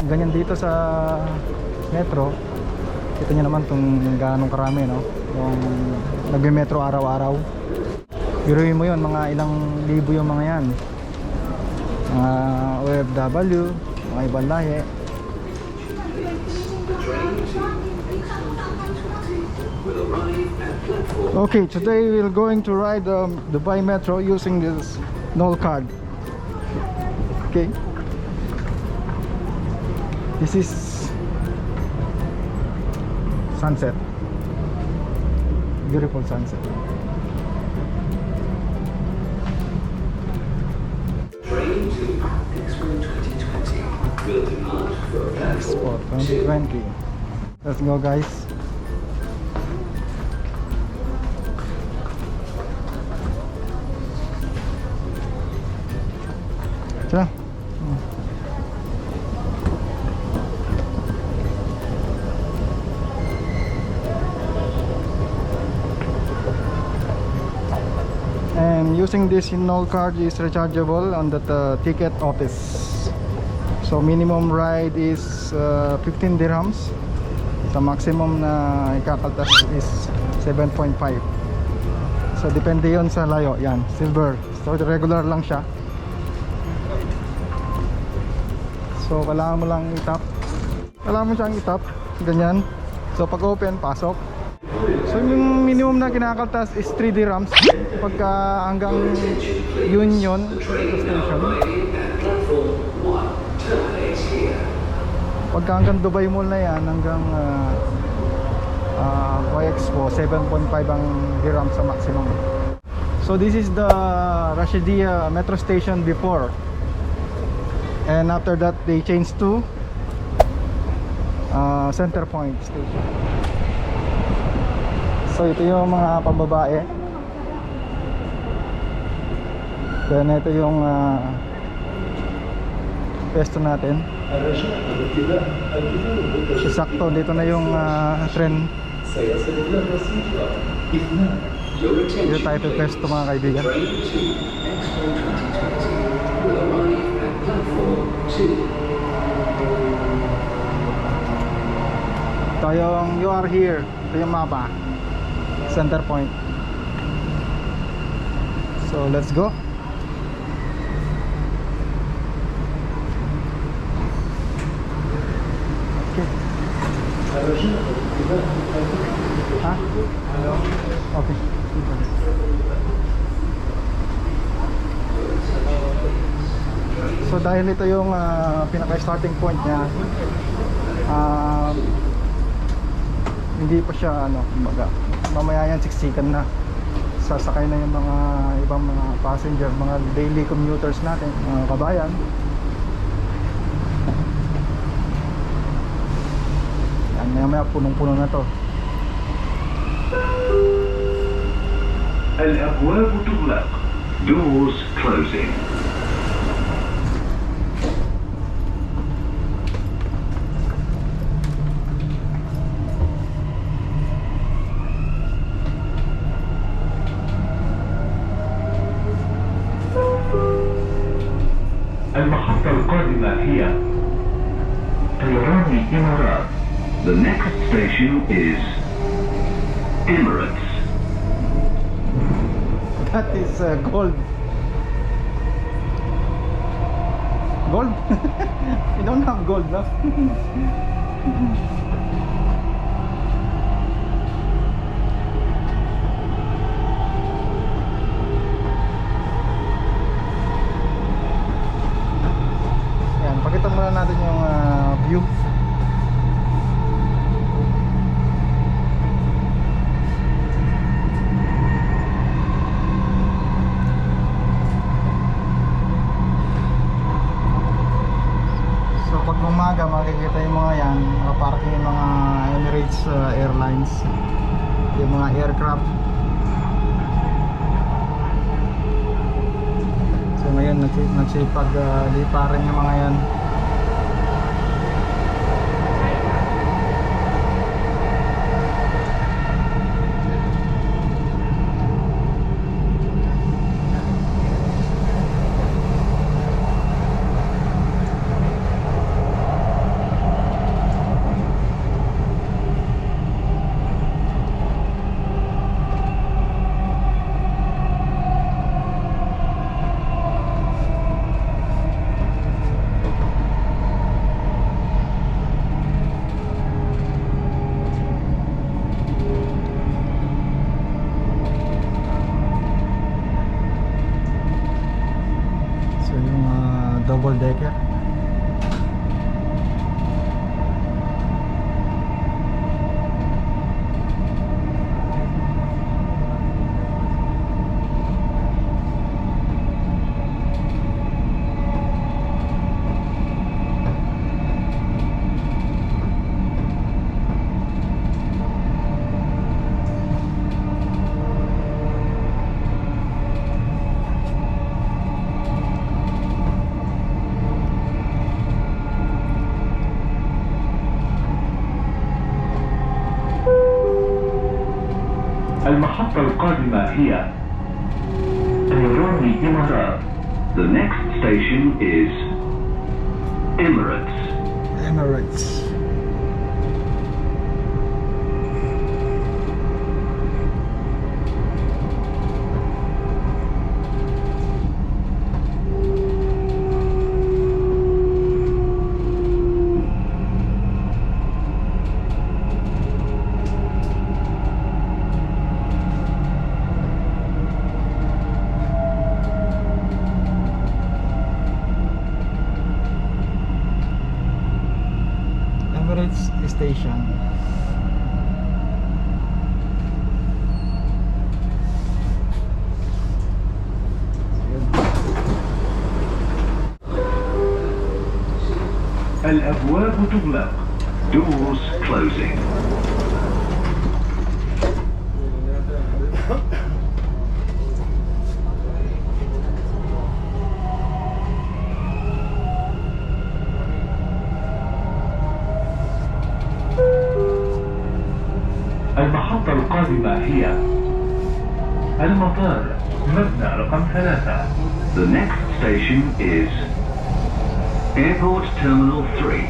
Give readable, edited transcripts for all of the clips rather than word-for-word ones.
ganyan dito sa metro. Kita nyo naman kung gaano karami, no? Yung nagme-metro araw-araw. Biruin mo yun, mga ilang libo yung mga yan. Mga OFW, mga ibang lahi. Okay, today we're going to ride the Buhay Metro using this Knoll card. Okay. This is sunset. Beautiful sunset. Train to Expo 2020 will depart for Expo 2020. Let's go, guys. Tara. And using this Knoll card is rechargeable on the ticket office. So minimum ride is 15 dirhams. The maximum na ikakaltas is 7.5. So depende yon sa layo. Yan, silver. So regular lang siya. So kailangan mo lang itap. Kailangan mo siyang itap. Ganyan. So pag open, pasok. So yung minimum na kinakaltas is 3 dirhams pagka hanggang Union Station. Pagka hanggang Dubai Mall na yan, hanggang Buhay Expo, 7.5 ang dirham sa maximum. So this is the Rigga Metro Station before, and after that they changed to Centrepoint Station. So ito yung mga pambabae. Then ito yung pesto natin. Sakto dito na yung tren. Dito tayo to pesto, mga kaibigan. Ito yung you are here. Ito yung mapa. Centrepoint. So let's go. Okay. Ha? Okay. So dahil ito yung pinaka starting point niya, hindi pa siya kumbaga, mamaya yan siksikan na, sasakay na yung mga ibang mga passenger, mga daily commuters natin, mga kabayan. Yan, mamaya punong-puno na to. الأبواب تغلق. Doors closing. المحطة القادمة هي طيران الإمارات. The next station is Emirates. That is gold. Gold? You don't have gold, no? Yan, pakita muna natin yung view. Pag umaga makikita yung mga yan, nakaparking yung mga Emirates Airlines, yung mga aircraft. So ngayon nagsipag-liparan yung mga yan. decker. المحطة القادمة هي طيران الإمارات. The next station is Emirates. Emirates. Emirates Station. الأبواب تغلق. Doors closing. المحطة القادمة هي المطار مبنى رقم 3. The next station is Airport Terminal 3.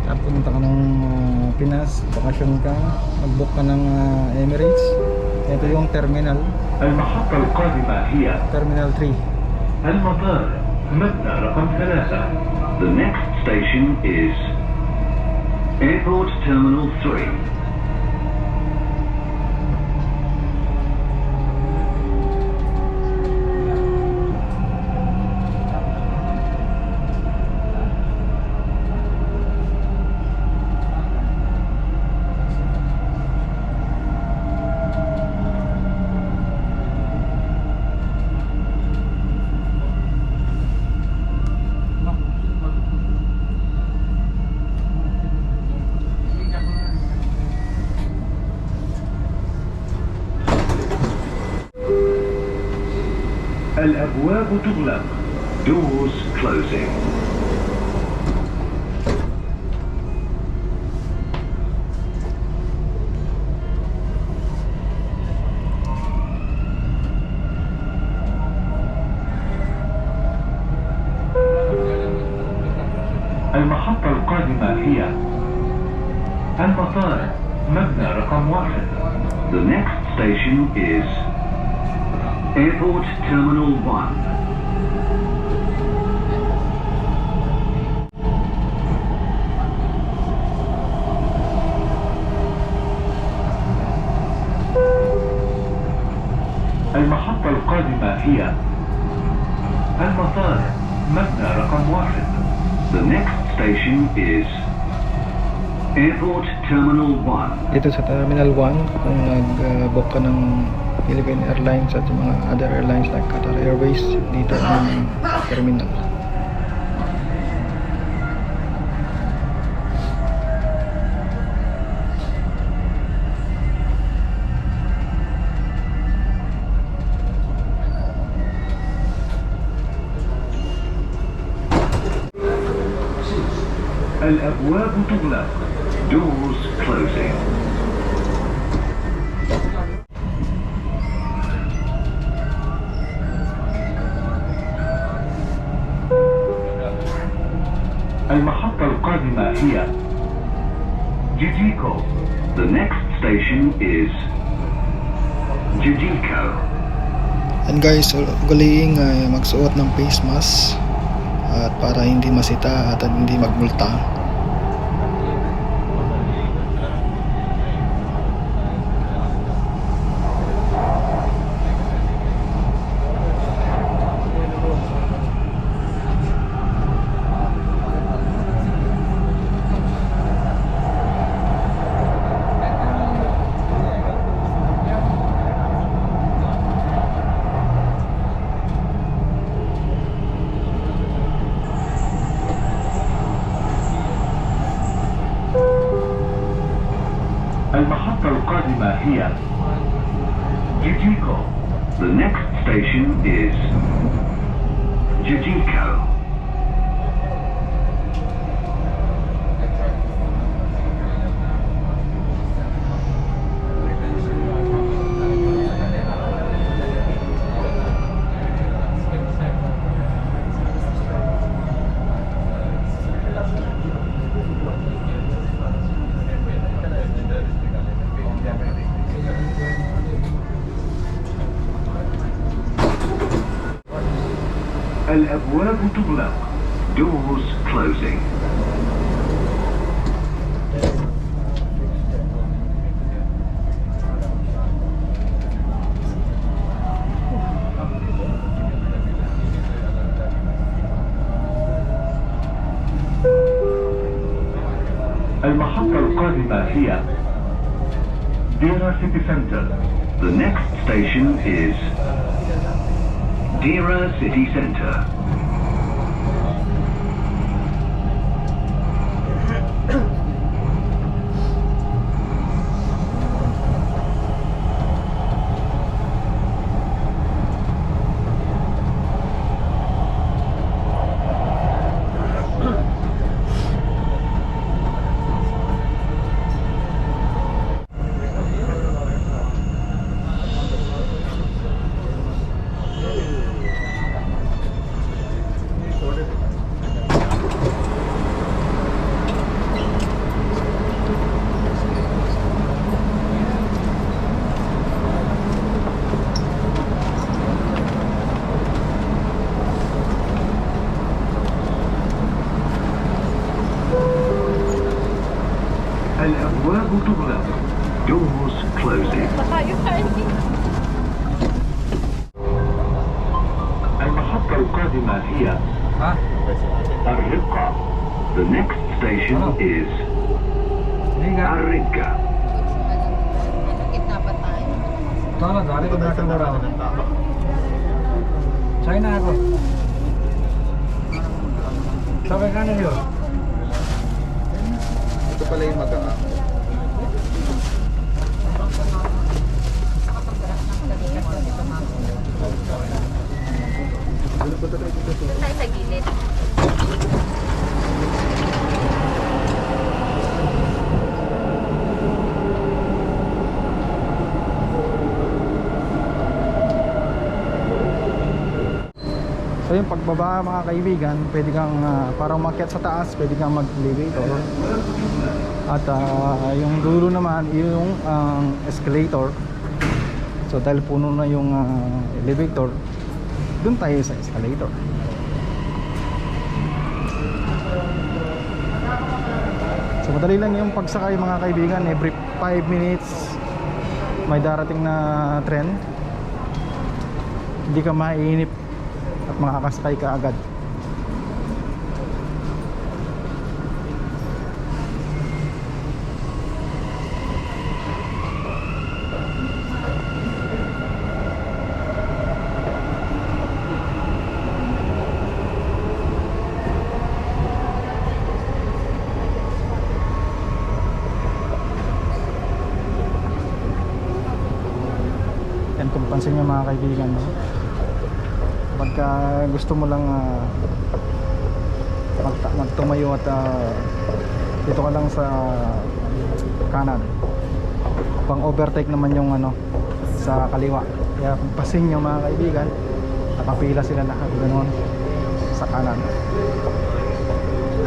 At pumunta ka ng Pinas, bakasyon ka, mag-book ka ng Emirates. Ito yung terminal, المحطة القادمة هي Terminal 3. المطار مبنى رقم 3. The next station is Airport Terminal 3. الأبواب تغلق. Doors closing. المحطة القادمة هي المطار مبنى رقم 1. The next station is Airport Terminal 1. المحطة القادمة هي المطار مبنى رقم 1. The next station is Airport Terminal 1. Dito sa Terminal 1, kung nag-book ka ng Philippine Airlines at mga other airlines like Qatar Airways, dito ang terminal. الأبواب تغلق. Doors closing. المحطة القادمة هي جيجيكو. The next station is Jijiko. And guys, ugaliing magsuot ng face mask at para hindi masita at hindi magmulta. المحطة القادمة هي جيجيكو. The next station is Jijiko. الأبواب تغلق. Doors closing. المحطة القادمة هي ديرا City Center. The next station is Dira City Center. الأبواب تغلق. Doors closing. المحطة القادمة هي الرقة. The next station is Rigga. Galing ko natin mura ako. China ako. Sabi ka na yun. Ito pala yung magkaka. Tayo sa gilid. So yung pagbaba mga kaibigan, pwede kang para umakyat sa taas, pwede kang mag-elevator. At yung dulo naman yung escalator. So dahil puno na yung elevator, dun tayo sa escalator. So madali lang yung pagsakay mga kaibigan. Every 5 minutes may darating na tren. Hindi ka maiinip at makakasakay ka agad. Yan, kung pansin nyo mga kaibigan, no? Pagka gusto mo lang magtumayo at dito ka lang sa kanan, pang overtake naman yung sa kaliwa. Kaya kung pasin nyo mga kaibigan, nakapila sila lahat ganoon sa kanan.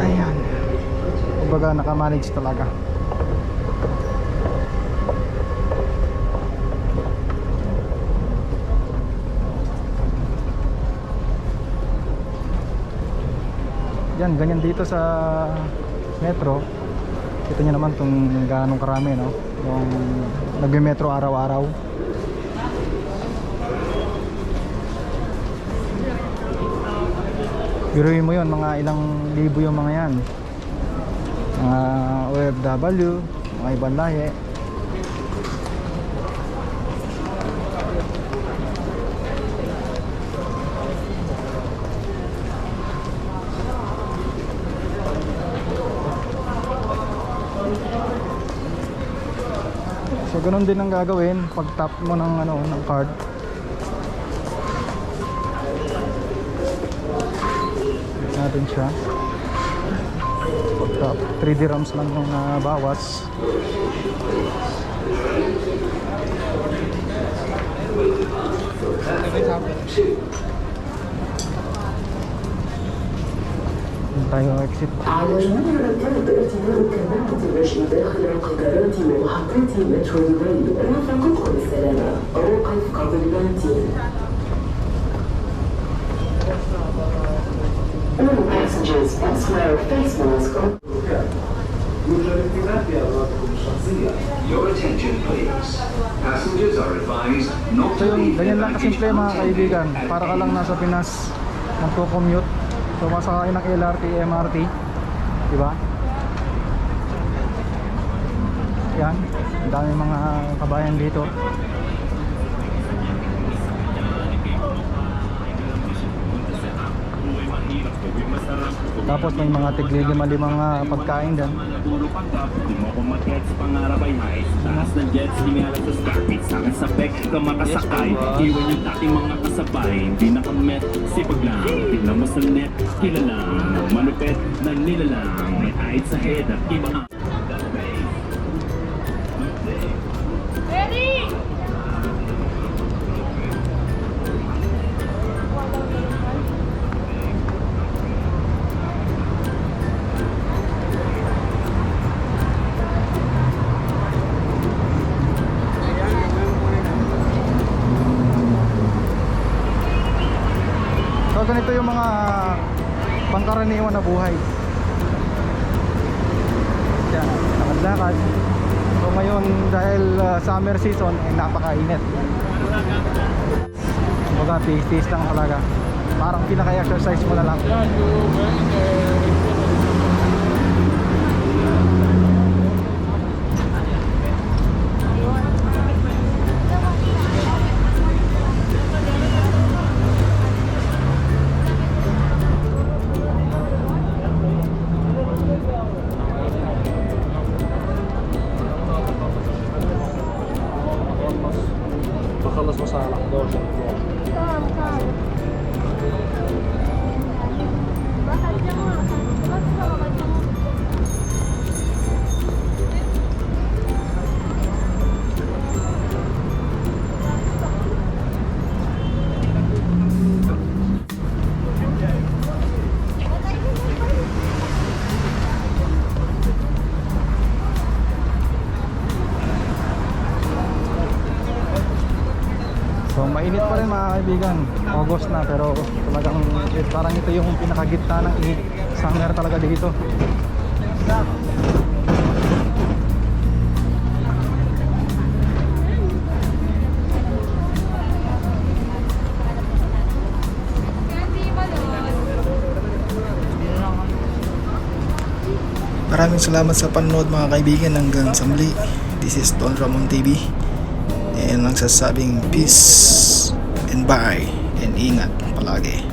Ayan, kumbaga nakamanage talaga. Yan, ganyan dito sa metro. Kita nyo naman kung gaano karami, no? Yung nagme-metro araw-araw. Biruin mo yun, mga ilang libo yung mga yan. Mga OFW, mga ibang lahi. So ganun din ang gagawin pag tap mo ng ano, ng card. Natin siya. Pag tap, 3 dirhams lang yung bawas. tayo exit. على يمكن ارتداء كمامة المشي داخل القطارات ومحطات مترو دبي رافقتكم بالسلامة موقف كوفيد-19. All passengers must wear a face mask. Your attention please. Passengers are advised not So to yun, leave ganyan their lang baggage kasimple mga from kaibigan. the Para ka lang nasa Pinas, nagko-commute. So masakay ng LRT, MRT, diba? Yan, ang dami mga kabayan dito. Tapos may mga tigli 5 pagkain din. Puro panggap, di mo ko mag-gets, pangarap ay high. Taas ng jets, hinihalat sa Scarface. Sa akin sa pek, ka makasakay. Iwan yung dating mga kasabay. Hindi nakamet, sipag lang. Tignan mo sa net, kilalang. Manupet, na nilalang. May height sa head at iba ang Ready? So ganito yung mga pangkaraniwan na buhay. Yan, lakad-lakad. So ngayon dahil summer season ay napakainit. Kumbaga tiis-tiis lang talaga. Parang pinaka-exercise mo na lang. بخلص مصالح دور Come, come. Bakit ka mo? Bakit ka mo? So mainit pa rin mga kaibigan. August na pero talagang parang ito yung pinakagitna ng init. Summer talaga dito. Maraming salamat sa panonood mga kaibigan, hanggang sa muli. This is Don Ramon TV. And nagsasabing peace and bye and ingat palagi.